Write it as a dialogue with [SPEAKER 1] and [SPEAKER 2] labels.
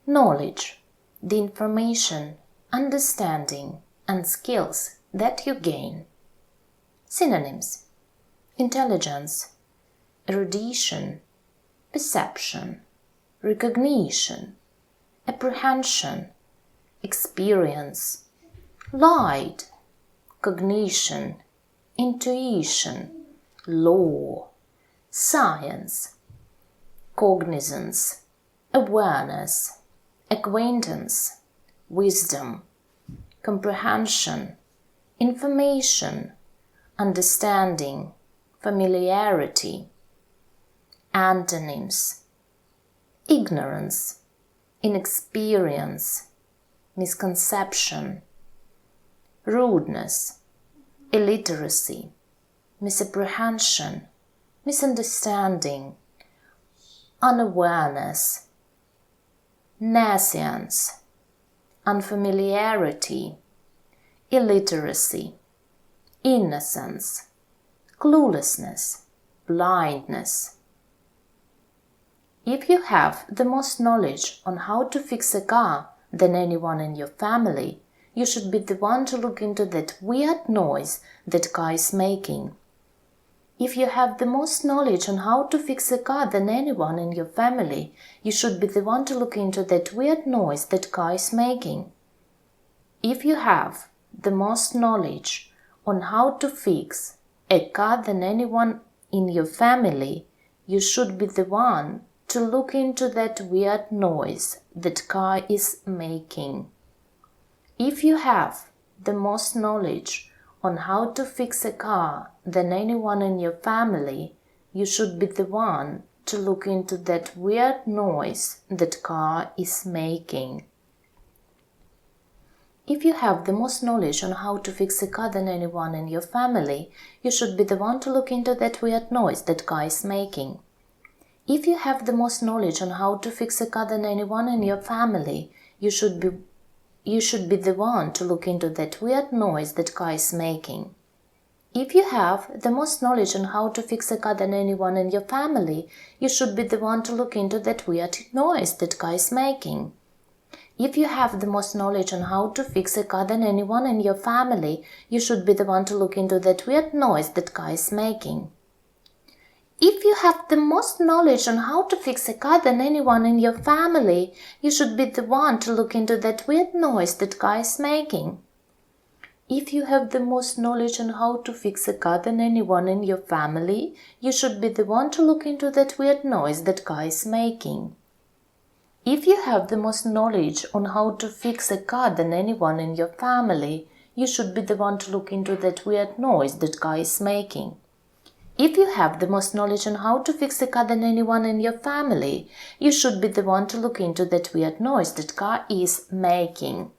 [SPEAKER 1] Knowledge, the information, understanding, and skills that you gain. Synonyms: intelligence, erudition, perception, recognition, apprehension, experience, light, cognition, intuition, law, science, cognizance, awareness, acquaintance, wisdom, comprehension, information, understanding, familiarity. Antonyms: ignorance, inexperience, misconception, rudeness, illiteracy, misapprehension, misunderstanding, unawareness, nescience, unfamiliarity, illiteracy, innocence, cluelessness, blindness. If you have the most knowledge on how to fix a car than anyone in your family, you should be the one to look into that weird noise that car is making. If you have the most knowledge on how to fix a car than anyone in your family, you should be the one to look into that weird noise that car is making. If you have the most knowledge on how to fix a car than anyone in your family, you should be the one to look into that weird noise that car is making. If you have the most knowledge on how to fix a car than anyone in your family, you should be the one to look into that weird noise that car is making. If you have the most knowledge on how to fix a car than anyone in your family, you should be the one to look into that weird noise that car is making. If you have the most knowledge on how to fix a car than anyone in your family, you should be the one to look into that weird noise that car is making. If you have the most knowledge on how to fix a car than anyone in your family, you should be the one to look into that weird noise that car is making. If you have the most knowledge on how to fix a car than anyone in your family, you should be the one to look into that weird noise that car is making. If you have the most knowledge on how to fix a car than anyone in your family, you should be the one to look into that weird noise that car is making. If you have the most knowledge on how to fix a car than anyone in your family, you should be the one to look into that weird noise that car is making. If you have the most knowledge on how to fix a car than anyone in your family, you should be the one to look into that weird noise that car is making. If you have the most knowledge on how to fix a car than anyone in your family, you should be the one to look into that weird noise that car is making.